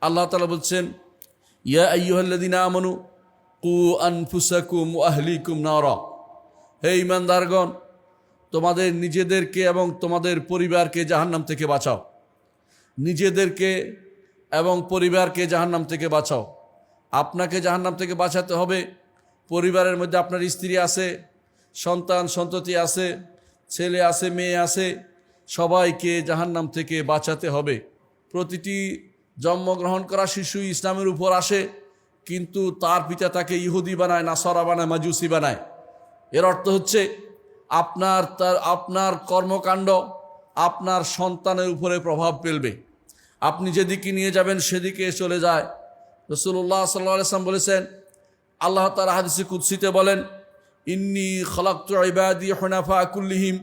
আল্লাহ তাআলা বলছেন, ইয়া আইয়ুহাল্লাযীনা আমানু কু আনফুসাকুম ওয়া আহলিকুম নারা, হে ঈমানদারগণ, তোমাদের নিজেদেরকে এবং তোমাদের পরিবারকে জাহান্নাম থেকে বাঁচাও। নিজেদেরকে এবং পরিবারকে জাহান্নাম থেকে বাঁচাও। আপনাকে জাহান্নাম থেকে বাঁচাতে হবে। পরিবারের মধ্যে আপনার স্ত্রী আছে, সন্তান সন্ততি আছে, ছেলে আছে, মেয়ে আছে, সবাইকে জাহান্নাম থেকে বাঁচাতে হবে। প্রতিটি জন্মগ্রহণ করা শিশু ইসলামের উপর আসে, কিন্তু তার পিতা তাকে ইহুদি বানায়, নাসারা বানায়, মাজুসি বানায়। এর অর্থ হচ্ছে আপনার কর্মকাণ্ড আপনার সন্তানের উপরে প্রভাব ফেলবে। আপনি যেদিকে নিয়ে যাবেন সেদিকে চলে যায়। রাসূলুল্লাহ সাল্লাল্লাহু আলাইহি ওয়াসাল্লাম বলেছেন, আল্লাহ তাআলা হাদিসে কুদসিতে বলেন, ইন্নী খলাকতু ইবাদি হুনাফা কুল্লিহিম,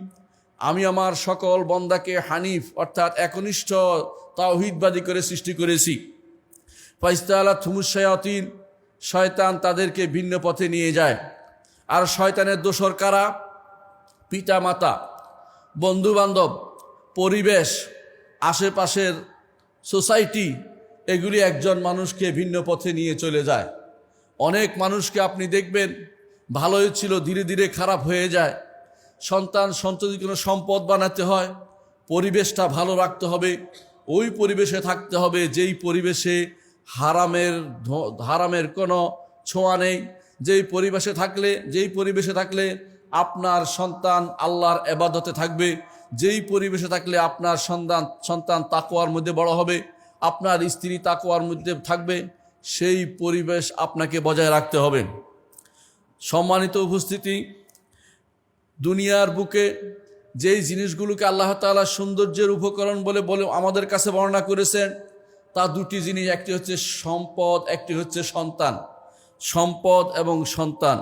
আমি আমার সকল বান্দাকে হানিফ অর্থাৎ একনিষ্ঠ তাওহীদবাদী করে সৃষ্টি করেছি। ফাইস্তালাতহুমুশ শায়াতিন, শয়তান তাদেরকে ভিন্ন পথে নিয়ে যায়। আর শয়তানের দোসর কারা? পিতা মাতা, বন্ধু বান্ধব, পরিবেশ, আশেপাশের সোসাইটি, এগুলি একজন মানুষকে ভিন্ন পথে নিয়ে চলে যায়। অনেক মানুষকে আপনি দেখবেন ভালোই ছিল, ধীরে ধীরে খারাপ হয়ে যায়। সন্তান সন্ততি কোনো সম্পদ বানাতে হয়, পরিবেশটা ভালো রাখতে হবে। ওই পরিবেশে থাকতে হবে যেই পরিবেশে হারামের কোনো ছোঁয়া নেই। যেই পরিবেশে থাকলে আপনার সন্তান আল্লাহর ইবাদতে থাকবে। যেই পরিবেশে থাকলে আপনার সন্তান তাকওয়ার মধ্যে বড় হবে, আপনার স্ত্রী তাকওয়ার মধ্যে থাকবে, সেই পরিবেশ আপনাকে বজায় রাখতে হবে। সম্মানিত উপস্থিতি, দুনিয়ার বুকে যেই জিনিসগুলোকে আল্লাহ তাআলা সৌন্দর্যের উপকরণ বলে আমাদের কাছে বর্ণনা করেছেন, তা দুটি জিনিস, একটি হচ্ছে সম্পদ, একটি হচ্ছে সন্তান। সম্পদ এবং সন্তান,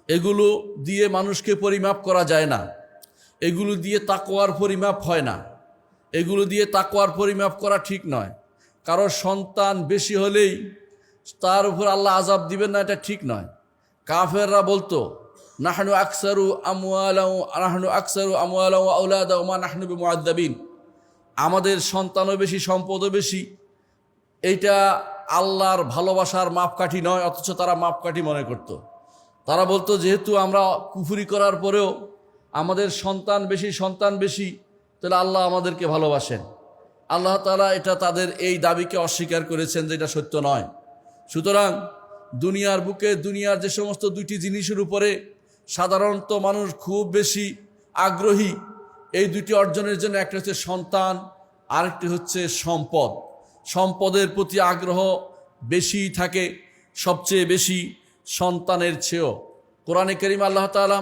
এগুলো দিয়ে মানুষকে পরিমাপ করা যায় না। এগুলো দিয়ে তাকওয়ার পরিমাপ হয় না। এগুলো দিয়ে তাকওয়ার পরিমাপ করা ঠিক নয়। কারো সন্তান বেশি হলেই তার উপর আল্লাহ আযাব দিবেন না, এটা ঠিক নয়। কাফেররা বলতো, নাহনু আকসারু আমওয়ালাও ওয়া আওলাদা ওয়া মা নাহনু বিমুআদ্দাবিন, আমাদের সন্তানও বেশি, সম্পদও বেশি। এইটা আল্লাহর ভালোবাসার মাপকাঠি নয়, অথচ তারা মাপকাঠি মনে করত। তারা বলতো, যেহেতু আমরা কুফরি করার পরেও আমাদের সন্তান বেশি, তাহলে আল্লাহ আমাদেরকে ভালোবাসেন। আল্লাহ তাআলা এটা তাদের এই দাবিকে অস্বীকার করেছেন যে এটা সত্য নয়। সুতরাং দুনিয়ার বুকে দুনিয়ার যে সমস্ত দুইটি জিনিসের উপরে সাধারণত মানুষ খুব বেশি আগ্রহী, এই দুটি অর্জনের জন্য, একটা হচ্ছে সন্তান, আরেকটি হচ্ছে সম্পদ। সম্পদের প্রতি আগ্রহ বেশি থাকে, সবচেয়ে বেশি সন্তানের চেয়েও। কোরআনে কারীম আল্লাহ তাআলা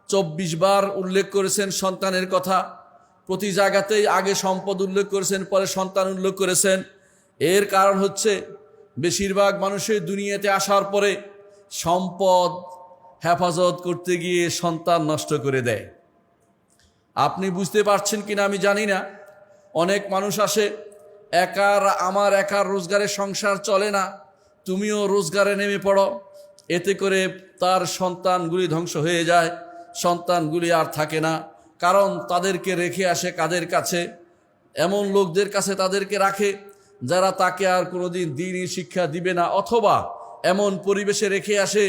24 বার উল্লেখ করেছেন সন্তানের কথা। প্রতি জায়গাতেই আগে সম্পদ উল্লেখ করেছেন, পরে সন্তান উল্লেখ করেছেন। এর কারণ হচ্ছে বেশিরভাগ মানুষের দুনিয়াতে আসার পরে সম্পদ হেফাজত করতে গিয়ে সন্তান নষ্ট করে দেয়। আপনি বুঝতে পারছেন কিনা আমি জানি না। অনেক মানুষ আসে, আমার একার রোজগারে সংসার চলে না, তুমিও রোজগারে নেমে পড়ো। এতে করে তার সন্তানগুলি ধ্বংস হয়ে যায়, সন্তানগুলি আর থাকে না। কারণ তাদেরকে রেখে আসে কাদের কাছে? এমন লোকদের কাছে তাদেরকে রাখে যারা তাকে আর কোনোদিন দ্বীনি শিক্ষা দিবে না, অথবা এমন পরিবেশে রেখে আসে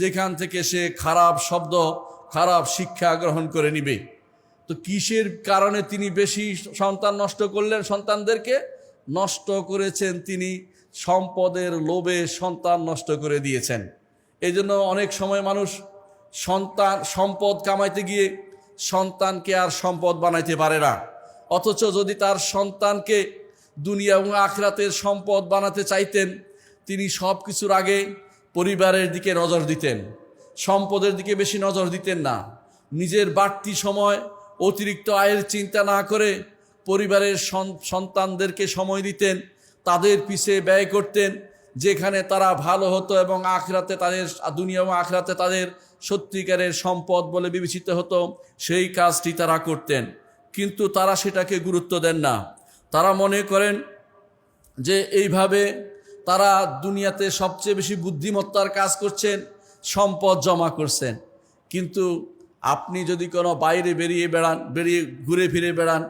যেখান থেকে সে খারাপ শব্দ, খারাপ শিক্ষা গ্রহণ করে নিবে। তো কিসের কারণে তিনি বেশি সন্তান নষ্ট করলেন? সন্তানদেরকে নষ্ট করেছেন তিনি সম্পদের লোভে, সন্তান নষ্ট করে দিয়েছেন। এই জন্য অনেক সময় মানুষ সম্পদ কামাইতে গিয়ে সন্তানকে আর সম্পদ বানাইতে পারে না। অথচ যদি তার সন্তানকে দুনিয়া এবং আখিরাতের সম্পদ বানাতে চাইতেন, তিনি সব কিছুর আগে পরিবারের দিকে নজর দিতেন, সম্পদের দিকে বেশি নজর দিতেন না। নিজের বাড়তি সময়, অতিরিক্ত আয়ের চিন্তা না করে পরিবারের সন্তানদেরকে সময় দিতেন, তাদের পিছে ব্যয় করতেন, যেখানে তারা ভালো হতো এবং আখিরাতে তাদের, দুনিয়া এবং আখিরাতে তাদের সত্যিকারের সম্পদ বলে বিবেচিত হতো, সেই কাজটি তারা করতেন। কিন্তু তারা সেটাকে গুরুত্ব দেন না। তারা মনে করেন যে এইভাবে তারা দুনিয়াতে সবচেয়ে বেশি বুদ্ধিমত্তার কাজ করছেন, সম্পদ জমা করছেন। কিন্তু আপনি যদি কোনো বাইরে বেরিয়ে ঘুরে ফিরে বেড়ান,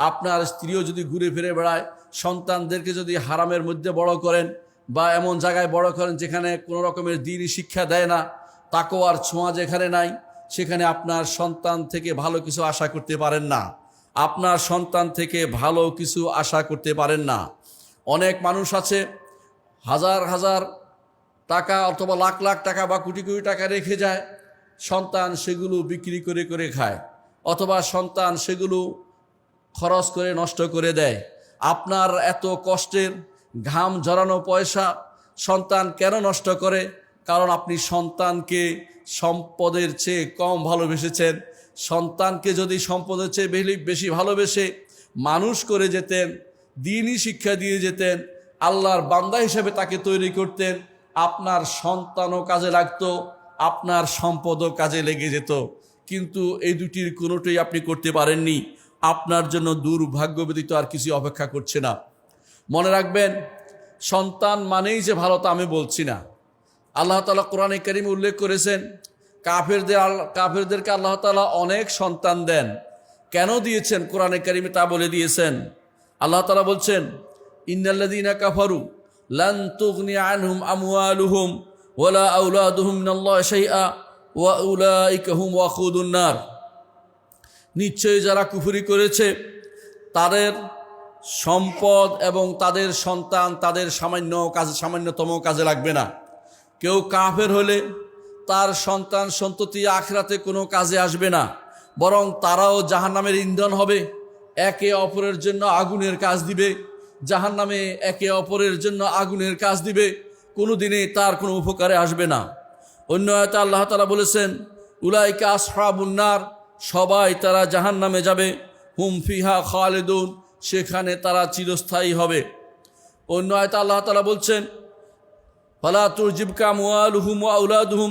আপনার স্ত্রীও যদি ঘুরে ফিরে বেড়ায়, সন্তানদেরকে যদি হারামের মধ্যে বড় করেন বা এমন জায়গায় বড় করেন যেখানে কোনো রকমের দ্বীনি শিক্ষা দেয় না, তাকওয়ার ছোঁয়া যেখানে নাই, সেখানে আপনার সন্তান থেকে ভালো কিছু আশা করতে পারেন না। আপনার সন্তান থেকে ভালো কিছু আশা করতে পারেন না। অনেক মানুষ আছে হাজার হাজার টাকা অথবা লাখ লাখ টাকা বা কোটি কোটি টাকা রেখে যায়, সন্তান সেগুলো বিক্রি করে করে খায় অথবা সন্তান সেগুলো খরচ করে নষ্ট করে দেয়। আপনার এত কষ্টের ঘাম ঝরানো পয়সা সন্তান কেন নষ্ট করে? কারণ আপনি সন্তানকে সম্পদের চেয়ে কম ভালোবেসেছেন। সন্তানকে যদি সম্পদের চেয়ে বেশি ভালোবেসে মানুষ করে যেতেন, দ্বীনি শিক্ষা দিয়ে যেতেন, আল্লাহর বান্দা হিসেবে তাকে তৈরি করতেন, আপনার সন্তানও কাজে লাগতো, আপনার সম্পদও কাজে লেগে যেত। কিন্তু এই দুটির কোনোটাই আপনি করতে পারেননি। আপনার জন্য দুর্ভাগ্য ব্যতীত আর কিছু অপেক্ষা করছে না। মনে রাখবেন, সন্তান মানেই যে ভালো তা আমি বলছি না। আল্লাহ তাআলা কোরআনে কারীমে উল্লেখ করেছেন কাফেরদেরকে আল্লাহ তাআলা অনেক সন্তান দেন। কেন দিয়েছেন কোরআনে কারীমে তা বলে দিয়েছেন। আল্লাহ তাআলা বলছেন, ইন্নাল্লাযীনা কাফারু লান তুগনি আনহুম আমওয়ালুহুম ওয়ালা আওলাদুহুম মিনাল্লাহি শাইআ ওয়া উলাইকা হুম ওয়াকুদুন নার। নিশ্চয়ই যারা কুফরি করেছে তাদের সম্পদ এবং তাদের সন্তান তাদের সামান্যতম কাজে লাগবে না। কেউ কাফের হলে তার সন্তান সন্ততি আখিরাতে কোনো কাজে আসবে না, বরং তারাও জাহান্নামের ইন্ধন হবে, একে অপরের জন্য আগুনের কাজ দিবে। জাহান্নামে একে অপরের জন্য আগুনের কাজ দিবে, কোনো দিনে তার কোনো উপকারে আসবে না। অন্য আয়াতে আল্লাহ তাআলা বলেছেন, উলাইকা আসহাবুন নার, সবাই তারা জাহান্নামে যাবে, হুম ফিহা খালিদুন, সেখানে তারা চিরস্থায়ী হবে। অন্য আয়াতে আল্লাহ তাআলা বলছেন, ফালা তুজিবকা আমওয়ালুহুম ওয়া আওলাদুহুম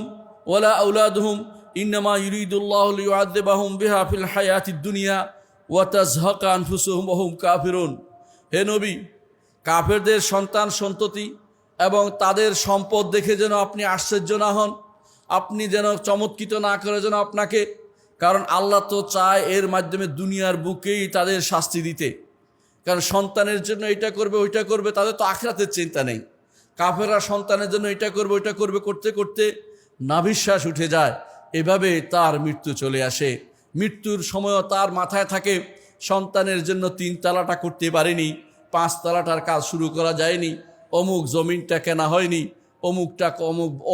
ওয়ালা আওলাদুহুম ইন্নামা ইউরিদুল্লাহু লিয়ুআযিবাহুম বিহা ফিল হায়াতিদ দুনিয়া ওয়া তাজহাকা আনফুসুহুম ওয়া হুম কাফিরুন। হে নবী, কাফেরদের সন্তান সন্ততি এবং তাদের সম্পদ দেখে যেন আপনি আশ্চর্য না হন, আপনি যেন চমৎকৃত না করে যেন আপনাকে, কারণ আল্লাহ তো চায় এর মাধ্যমে দুনিয়ার বুকেই তাদের শাস্তি দিতে। কারণ সন্তানের জন্য এটা করবে ওইটা করবে, তাদের তো আখিরাতের চিন্তা নেই। কাফেররা সন্তানের জন্য এটা করবে ওইটা করবে করতে করতে নাভিশ্বাস উঠে যায়, এভাবে তার মৃত্যু চলে আসে। মৃত্যুর সময়ও তার মাথায় থাকে সন্তানের জন্য 3 তালাটা করতে পারিনি, 5 তালাটার কাজ শুরু করা যায়নি, অমুক জমিনটা কেনা হয়নি,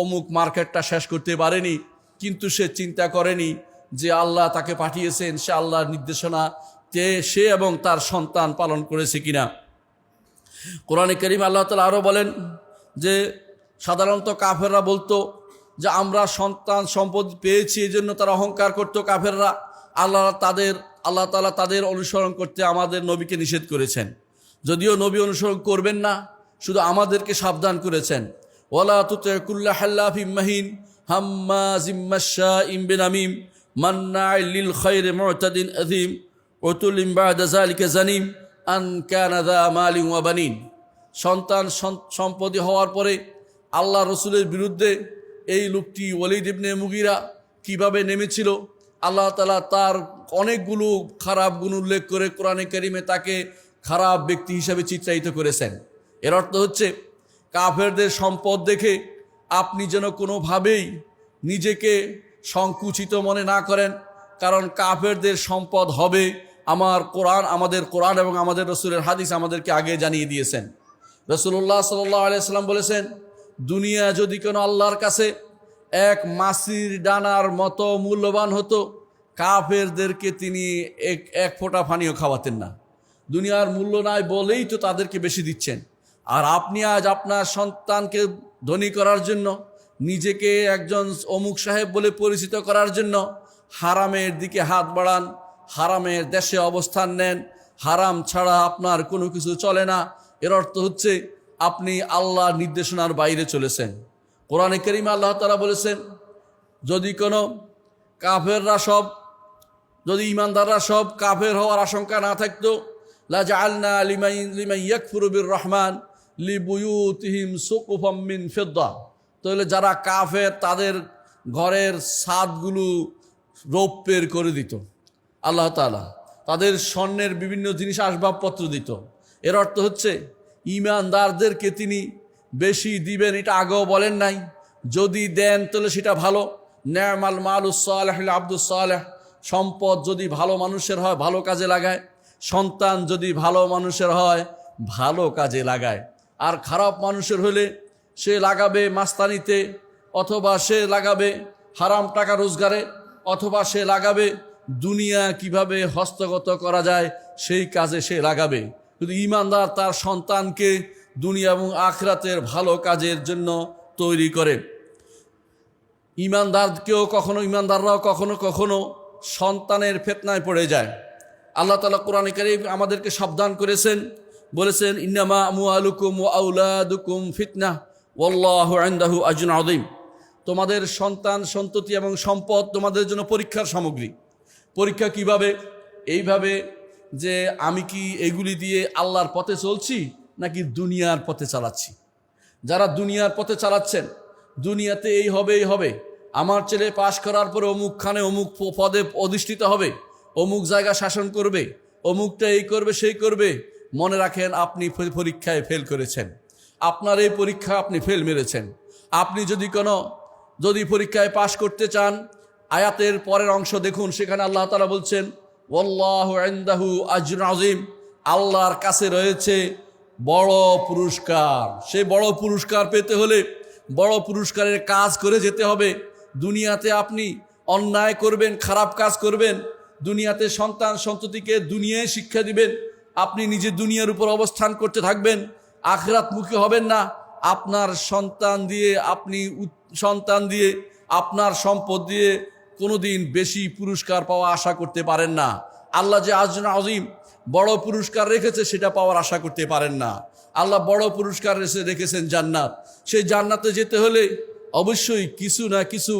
অমুক মার্কেটটা শেষ করতে পারেনি। কিন্তু সে চিন্তা করেনি যে আল্লাহ তাকে পাঠিয়েছেন, সে আল্লাহর নির্দেশনা সে এবং তার সন্তান পালন করেছে কিনা। কোরআনে কারীমে আল্লাহ তাআলা আরও বলেন যে সাধারণত কাফেররা বলতো যে আমরা সন্তান সম্পদ পেয়েছি, এই জন্য তারা অহংকার করতো কাফেররা। আল্লাহ তাআলা তাদের অনুসরণ করতে আমাদের নবীকে নিষেধ করেছেন। যদিও নবী অনুসরণ করবেন না, শুধু আমাদেরকে সাবধান করেছেন, ওয়ালা তুতি কুল্লা হাল্লাফিম মাহিন হাম্মাজিম মাশশাইম বিনামিম মান্না'ইল লিল খায়রি মু'তাদিন আযীম উতুলিম বা'দা যালিকা জানিম আন কানা যা মালিন ওয়া বানিন। সন্তান সম্পত্তি হওয়ার পরে আল্লাহ রসুলের বিরুদ্ধে এই লোকটি ওয়ালিদ ইবনে মুগিরা কিভাবে নেমেছিল, আল্লাহ তাআলা তার অনেকগুলো খারাপ গুণ উল্লেখ করে কোরআনে কারীমে তাকে খারাপ ব্যক্তি হিসাবে চিত্রায়িত করেছেন। এর অর্থ হচ্ছে, কাফেরদের সম্পদ দেখে আপনি যেন কোনোভাবেই নিজেকে সংকুচিত মনে না করেন, কারণ কাফেরদের সম্পদ হবে। আমাদের কোরআন এবং আমাদের রসুলের হাদিস আমাদেরকে আগে জানিয়ে দিয়েছেন। রাসূলুল্লাহ সাল্লাল্লাহু আলাইহি ওয়াসাল্লাম বলেছেন, দুনিয়া যদি কোনো আল্লাহর কাছে এক মাছির ডানার মতো মূল্যবান হতো, কাফেরদেরকে তিনি এক ফোঁটা পানিও খাওয়াতেন না। দুনিয়ার মূল্য নাই বলেই তো তাদেরকে বেশি দিচ্ছেন। আর আপনি আজ আপনার সন্তানকে ধনী করার জন্য, নিজেকে একজন অমুক সাহেব বলে পরিচিত করার জন্য হারামের দিকে হাত বাড়ান, হারামের দেশে অবস্থান নেন, হারাম ছাড়া আপনার কোনো কিছু চলে না। এর অর্থ হচ্ছে আপনি আল্লাহর নির্দেশনার বাইরে চলেছেন। কোরআনে কারীমে আল্লাহ তাআলা বলেছেন, যদি ইমানদাররা সব কাফের হওয়ার আশঙ্কা না থাকতো, লা জাআলনা লিমান ইয়াকফুরু বির রহমান লিবুয়ুতিহিম সুকুফাম মিন ফিদ্দা। তাহলে যারা কাফের তাদের ঘরের ছাদগুলো রৌপ্যের করে দিত আল্লাহ তাআলা, তাদের স্বর্ণের বিভিন্ন জিনিস আসবাবপত্র দিত। এর অর্থ হচ্ছে ঈমানদারদেরকে তিনি বেশি দিবেন, এটা আগেও বলেন নাই। যদি দেন তাহলে সেটা ভালো। নেমাল মালুস সালেহ আব্দুস সালেহ, সম্পদ যদি ভালো মানুষের হয় ভালো কাজে লাগায়, সন্তান যদি ভালো মানুষের হয় ভালো কাজে লাগায়। আর খারাপ মানুষের হলে সে লাগাবে মাস্তানিতে, অথবা সে লাগাবে হারাম টাকা রোজগারে, অথবা সে লাগাবে দুনিয়া কিভাবে হস্তগত করা যায় সেই কাজে সে লাগাবে। কিন্তু ঈমানদার তার সন্তানকে দুনিয়া এবং আখিরাতের ভালো কাজের জন্য তৈরি করে। ঈমানদাররাও কখনো কখনো সন্তানের ফিতনায় পড়ে যায়। আল্লাহ তাআলা কোরআনে কারীম আমাদেরকে সাবধান করেছেন, বলেছেন ইন্নামা আমওয়ালুকুম ওয়া আওলাদুকুম ফিতনাহ ওয়াল্লাহু ইনদাহু আজরুন আযীম। তোমাদের সন্তান সন্ততি এবং সম্পদ তোমাদের জন্য পরীক্ষার সামগ্রী। পরীক্ষা কিভাবে? এইভাবে যে আমি কি এগুলি দিয়ে আল্লাহর পথে চলছি নাকি দুনিয়ার পথে চালাচ্ছি। যারা দুনিয়ার পথে চালাচ্ছেন, দুনিয়াতে এই হবে, আমার ছেলে পাশ করার পরে অমুকখানে অমুক পদে অধিষ্ঠিত হবে, অমুক জায়গা শাসন করবে, অমুকটা এই করবে সেই করবে, মনে রাখেন আপনি পরীক্ষায় ফেল করেছেন। আপনার এই পরীক্ষা আপনি ফেল মেরেছেন। আপনি যদি পরীক্ষায় পাশ করতে চান, আয়াতের পরের অংশ দেখুন, সেখানে আল্লাহ তাআলা বলছেন ওয়াল্লাহু ইনদাহু আজরুন আযীম, আল্লাহর কাছে রয়েছে বড় পুরস্কার। সেই বড় পুরস্কার পেতে হলে বড় পুরস্কারের কাজ করে যেতে হবে। দুনিয়াতে আপনি অন্যায় করবেন, খারাপ কাজ করবেন, দুনিয়াতে সন্তান সন্ততিকে দুনিয়ায় শিক্ষা দিবেন, আপনি নিজে দুনিয়ার উপর অবস্থান করতে থাকবেন, আখিরাতমুখী হবেন না। আপনার সন্তান দিয়ে আপনার সম্পদ দিয়ে কোনোদিন বেশি পুরস্কার পাওয়া আশা করতে পারেন না। আল্লাহ যে আজরুন আযীম বড় পুরস্কার রেখেছে সেটা পাওয়ার আশা করতে পারেন না। আল্লাহ বড় পুরস্কার রেখেছেন জান্নাত। সেই জান্নাতে যেতে হলে অবশ্যই কিছু না কিছু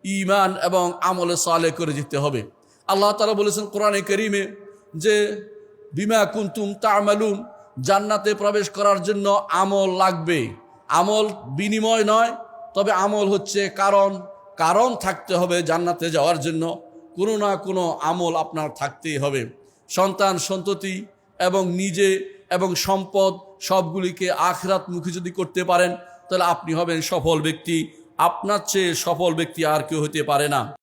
ঈমান এবং আমলে সালেহ করে যেতে হবে। আল্লাহ তাআলা বলেছেন কোরআনে কারীমে যে বিমা কুনতুম তা'মালুন, জান্নাতে প্রবেশ করার জন্য আমল লাগবে। আমল বিনিময় নয়, তবে আমল হচ্ছে কারণ থাকতে হবে জান্নাতে যাওয়ার জন্য। কোনো না কোনো আমল আপনার থাকতেই হবে। সন্তান সন্ততি এবং নিজে এবং সম্পদ সবগুলিকে আখিরাতমুখী যদি করতে পারেন তাহলে আপনি হবেন সফল ব্যক্তি। আপনার চেয়ে সফল ব্যক্তি আর কেউ হতে পারে না।